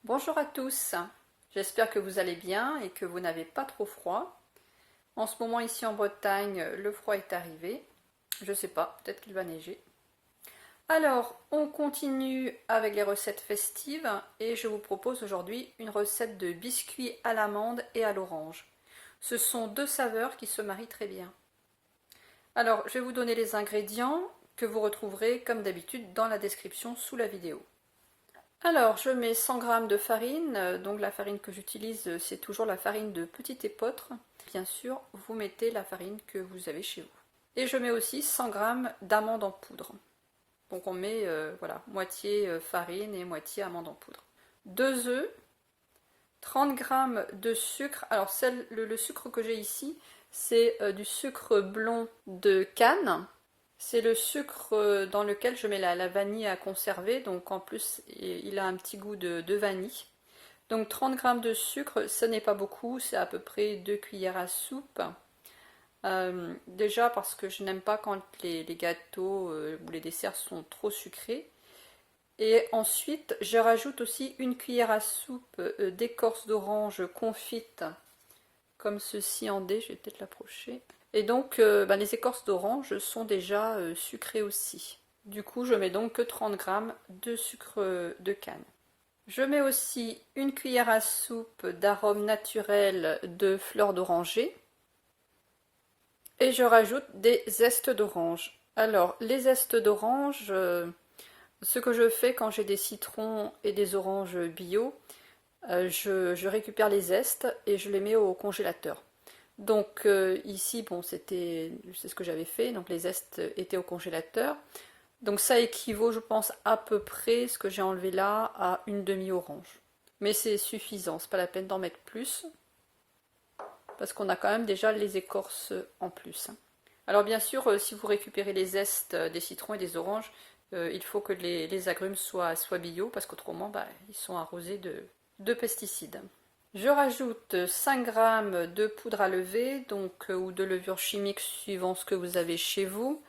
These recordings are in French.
Bonjour à tous, j'espère que vous allez bien et que vous n'avez pas trop froid. En ce moment ici en Bretagne, le froid est arrivé. Je sais pas, peut-être qu'il va neiger. Alors, on continue avec les recettes festives et je vous propose aujourd'hui une recette de biscuits à l'amande et à l'orange. Ce sont deux saveurs qui se marient très bien. Alors, je vais vous donner les ingrédients que vous retrouverez comme d'habitude dans la description sous la vidéo. Alors, je mets 100 g de farine, donc la farine que j'utilise, c'est toujours la farine de petit épeautre. Bien sûr, vous mettez la farine que vous avez chez vous. Et je mets aussi 100 g d'amandes en poudre. Donc on met voilà, moitié farine et moitié amandes en poudre. 2 œufs, 30 g de sucre. Alors le sucre que j'ai ici, c'est du sucre blond de canne. C'est le sucre dans lequel je mets la vanille à conserver, donc en plus il a un petit goût de vanille. Donc 30 g de sucre, ce n'est pas beaucoup, c'est à peu près 2 cuillères à soupe. Déjà parce que je n'aime pas quand les gâteaux ou les desserts sont trop sucrés. Et ensuite, je rajoute aussi une cuillère à soupe d'écorce d'orange confite, comme ceci en dés, je vais peut-être l'approcher. Et donc, les écorces d'orange sont déjà sucrées aussi. Du coup, je mets donc que 30 g de sucre de canne. Je mets aussi une cuillère à soupe d'arôme naturel de fleurs d'oranger. Et je rajoute des zestes d'orange. Alors, les zestes d'orange, ce que je fais quand j'ai des citrons et des oranges bio, je récupère les zestes et je les mets au congélateur. Donc ici, bon, c'est ce que j'avais fait, donc les zestes étaient au congélateur. Donc ça équivaut, je pense, à peu près ce que j'ai enlevé là à une demi-orange. Mais c'est suffisant, c'est pas la peine d'en mettre plus, parce qu'on a quand même déjà les écorces en plus. Alors bien sûr, si vous récupérez les zestes des citrons et des oranges, il faut que les agrumes soient bio, parce qu'autrement, ils sont arrosés de pesticides. Je rajoute 5 g de poudre à lever, donc, ou de levure chimique suivant ce que vous avez chez vous.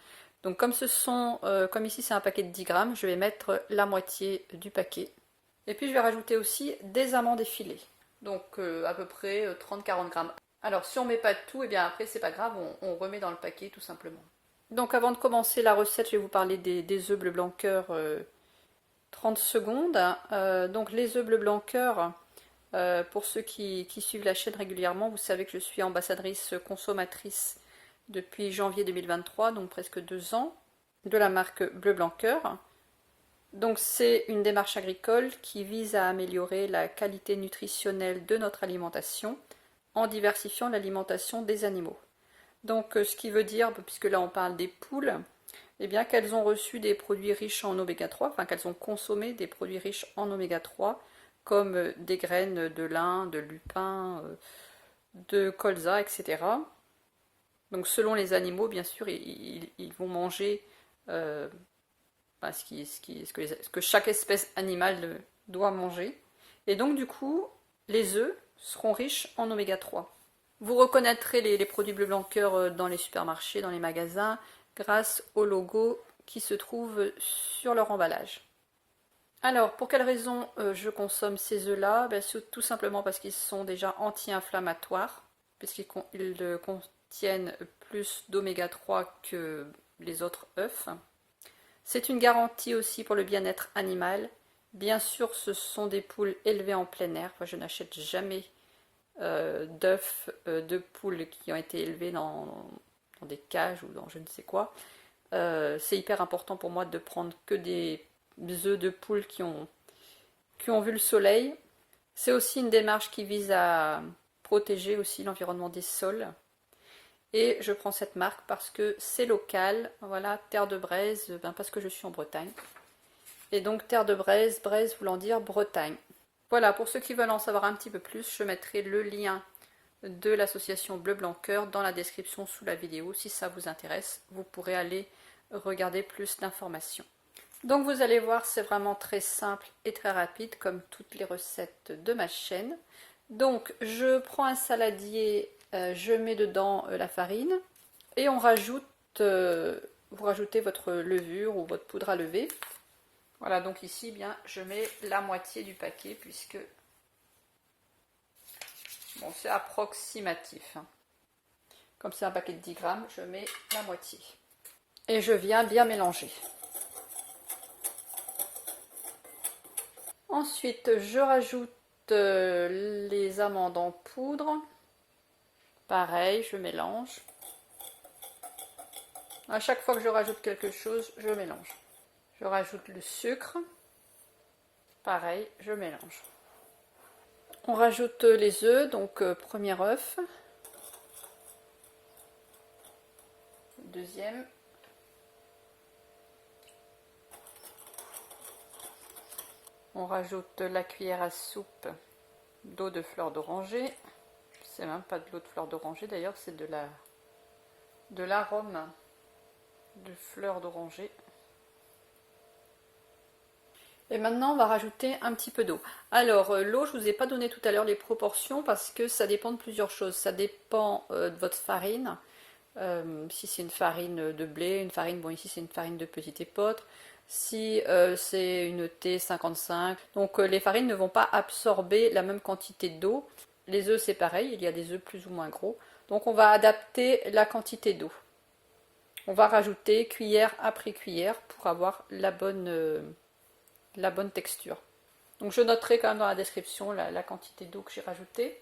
Donc comme ici c'est un paquet de 10 g, je vais mettre la moitié du paquet. Et puis je vais rajouter aussi des amandes effilées, donc à peu près 30-40 g. Alors si on met pas de tout, et bien après c'est pas grave, on remet dans le paquet tout simplement. Donc avant de commencer la recette, je vais vous parler des œufs bleu blanc cœur 30 secondes. Donc les œufs bleu blanc cœur, pour ceux qui suivent la chaîne régulièrement, vous savez que je suis ambassadrice consommatrice depuis janvier 2023, donc presque 2 ans, de la marque Bleu Blanc Cœur. Donc c'est une démarche agricole qui vise à améliorer la qualité nutritionnelle de notre alimentation en diversifiant l'alimentation des animaux. Donc ce qui veut dire, puisque là on parle des poules, eh bien qu'elles ont reçu des produits riches en oméga 3, enfin qu'elles ont consommé des produits riches en oméga 3, comme des graines de lin, de lupin, de colza, etc. Donc selon les animaux, bien sûr, ils vont manger ce que chaque espèce animale doit manger. Et donc du coup, les œufs seront riches en oméga 3. Vous reconnaîtrez les produits bleu blanc cœur dans les supermarchés, dans les magasins, grâce au logo qui se trouve sur leur emballage. Alors, pour quelles raisons je consomme ces œufs-là? Tout simplement parce qu'ils sont déjà anti-inflammatoires, puisqu'ils contiennent plus d'oméga 3 que les autres œufs. C'est une garantie aussi pour le bien-être animal. Bien sûr, ce sont des poules élevées en plein air. Enfin, je n'achète jamais d'œufs de poules qui ont été élevées dans des cages ou dans je ne sais quoi. C'est hyper important pour moi de prendre que des œufs de poules qui ont vu le soleil. C'est aussi une démarche qui vise à protéger aussi l'environnement des sols. Et je prends cette marque parce que c'est local, voilà, terre de braise, parce que je suis en Bretagne. Et donc terre de braise, braise voulant dire Bretagne. Voilà, pour ceux qui veulent en savoir un petit peu plus, je mettrai le lien de l'association Bleu Blanc Cœur dans la description sous la vidéo. Si ça vous intéresse, vous pourrez aller regarder plus d'informations. Donc vous allez voir, c'est vraiment très simple et très rapide comme toutes les recettes de ma chaîne. Donc je prends un saladier, je mets dedans la farine et on rajoute, vous rajoutez votre levure ou votre poudre à lever. Voilà, donc ici, bien, je mets la moitié du paquet puisque, bon, c'est approximatif. Comme c'est un paquet de 10 grammes, je mets la moitié. Et je viens bien mélanger. Ensuite, je rajoute les amandes en poudre. Pareil, je mélange. À chaque fois que je rajoute quelque chose, je mélange. Je rajoute le sucre. Pareil, je mélange. On rajoute les œufs, donc premier œuf. Deuxième. On rajoute la cuillère à soupe d'eau de fleur d'oranger. C'est même pas de l'eau de fleur d'oranger d'ailleurs, c'est de l'arôme de fleur d'oranger. Et maintenant on va rajouter un petit peu d'eau. Alors l'eau, je vous ai pas donné tout à l'heure les proportions parce que ça dépend de plusieurs choses. Ça dépend de votre farine. Si c'est une farine de blé, une farine, bon ici c'est une farine de petit épeautre. Si c'est une T55, donc les farines ne vont pas absorber la même quantité d'eau. Les œufs c'est pareil, il y a des œufs plus ou moins gros. Donc on va adapter la quantité d'eau. On va rajouter cuillère après cuillère pour avoir la bonne texture. Donc je noterai quand même dans la description la quantité d'eau que j'ai rajoutée.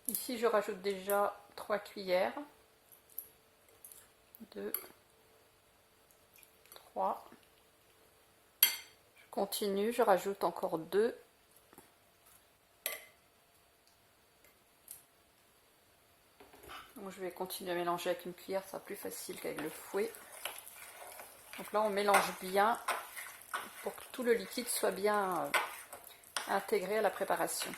Ici je rajoute déjà 3 cuillères. 2, 3. Je continue, je rajoute encore 2. Donc je vais continuer à mélanger avec une cuillère, ça sera plus facile qu'avec le fouet. Donc là on mélange bien pour que tout le liquide soit bien intégré à la préparation.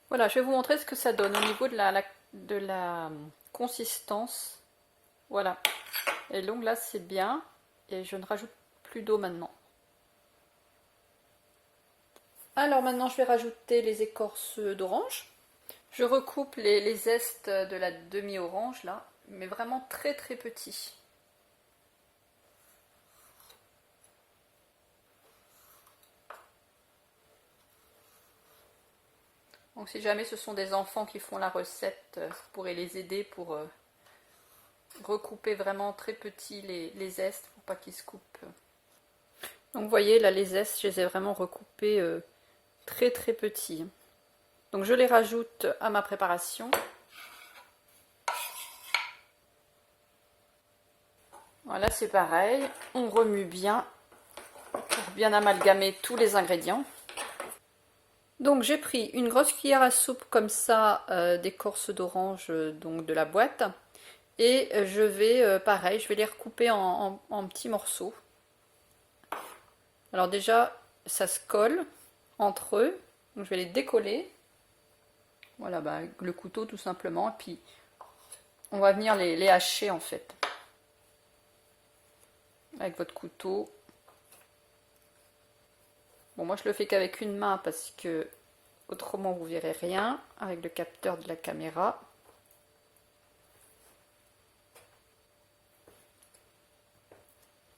Voilà, je vais vous montrer ce que ça donne au niveau de la consistance. Voilà. Et donc là c'est bien. Et je ne rajoute plus d'eau maintenant. Alors maintenant je vais rajouter les écorces d'orange. Je recoupe les zestes de la demi-orange là, mais vraiment très très petits. Donc si jamais ce sont des enfants qui font la recette, vous pourrez les aider pour recouper vraiment très petits les zestes pour pas qu'ils se coupent. Donc vous voyez là les zestes, je les ai vraiment recoupés très très petits. Donc je les rajoute à ma préparation. Voilà, c'est pareil, on remue bien pour bien amalgamer tous les ingrédients. Donc j'ai pris une grosse cuillère à soupe comme ça d'écorce d'orange donc de la boîte et je vais pareil, je vais les recouper en petits morceaux. Alors déjà ça se colle entre eux, donc je vais les décoller. Voilà, bah, avec le couteau tout simplement, et puis on va venir les hacher en fait avec votre couteau. Bon, moi je le fais qu'avec une main parce que autrement vous verrez rien avec le capteur de la caméra.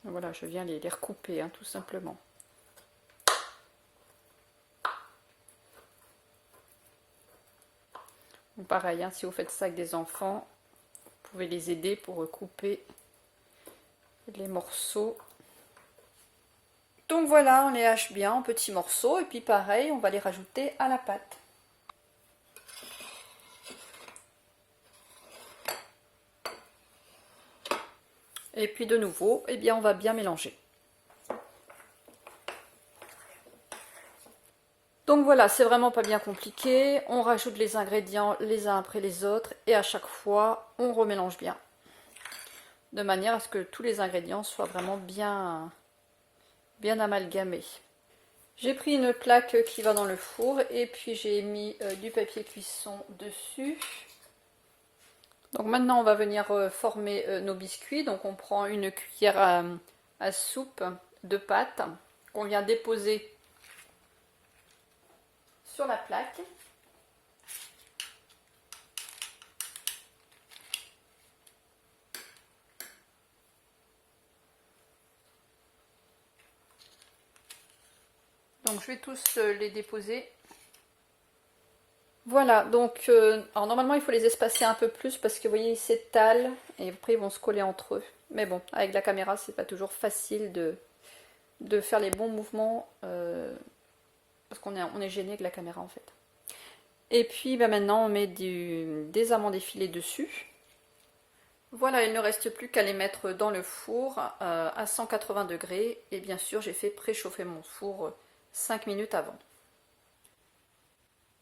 Voilà, je viens les recouper hein, tout simplement. Donc pareil, hein, si vous faites ça avec des enfants, vous pouvez les aider pour recouper les morceaux. Donc voilà, on les hache bien en petits morceaux et puis pareil, on va les rajouter à la pâte. Et puis de nouveau, eh bien on va bien mélanger. Donc voilà, c'est vraiment pas bien compliqué. On rajoute les ingrédients les uns après les autres et à chaque fois, on remélange bien. De manière à ce que tous les ingrédients soient vraiment bien amalgamés. J'ai pris une plaque qui va dans le four et puis j'ai mis du papier cuisson dessus. Donc maintenant on va venir former nos biscuits. Donc on prend une cuillère à soupe de pâte qu'on vient déposer sur la plaque. Donc je vais tous les déposer. Voilà, donc alors normalement il faut les espacer un peu plus parce que vous voyez ils s'étalent et après ils vont se coller entre eux. Mais bon, avec la caméra c'est pas toujours facile de faire les bons mouvements parce qu'on est gêné avec la caméra en fait. Et puis bah, maintenant on met des amandes effilées dessus. Voilà, il ne reste plus qu'à les mettre dans le four à 180 degrés et bien sûr j'ai fait préchauffer mon four 5 minutes avant.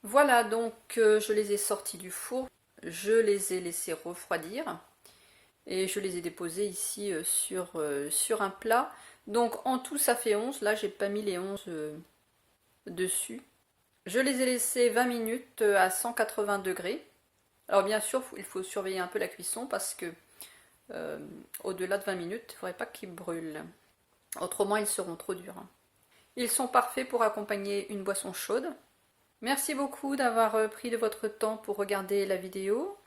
Voilà, donc je les ai sortis du four, je les ai laissés refroidir et je les ai déposés ici sur un plat. Donc en tout ça fait 11, là j'ai pas mis les 11 dessus. Je les ai laissés 20 minutes à 180 degrés. Alors bien sûr il faut surveiller un peu la cuisson parce que au-delà de 20 minutes il ne faudrait pas qu'ils brûlent. Autrement ils seront trop durs. Ils sont parfaits pour accompagner une boisson chaude. Merci beaucoup d'avoir pris de votre temps pour regarder la vidéo.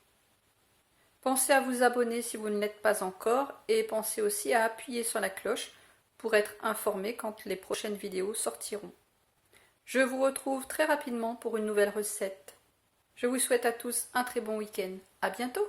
Pensez à vous abonner si vous ne l'êtes pas encore et pensez aussi à appuyer sur la cloche pour être informé quand les prochaines vidéos sortiront. Je vous retrouve très rapidement pour une nouvelle recette. Je vous souhaite à tous un très bon week-end. À bientôt!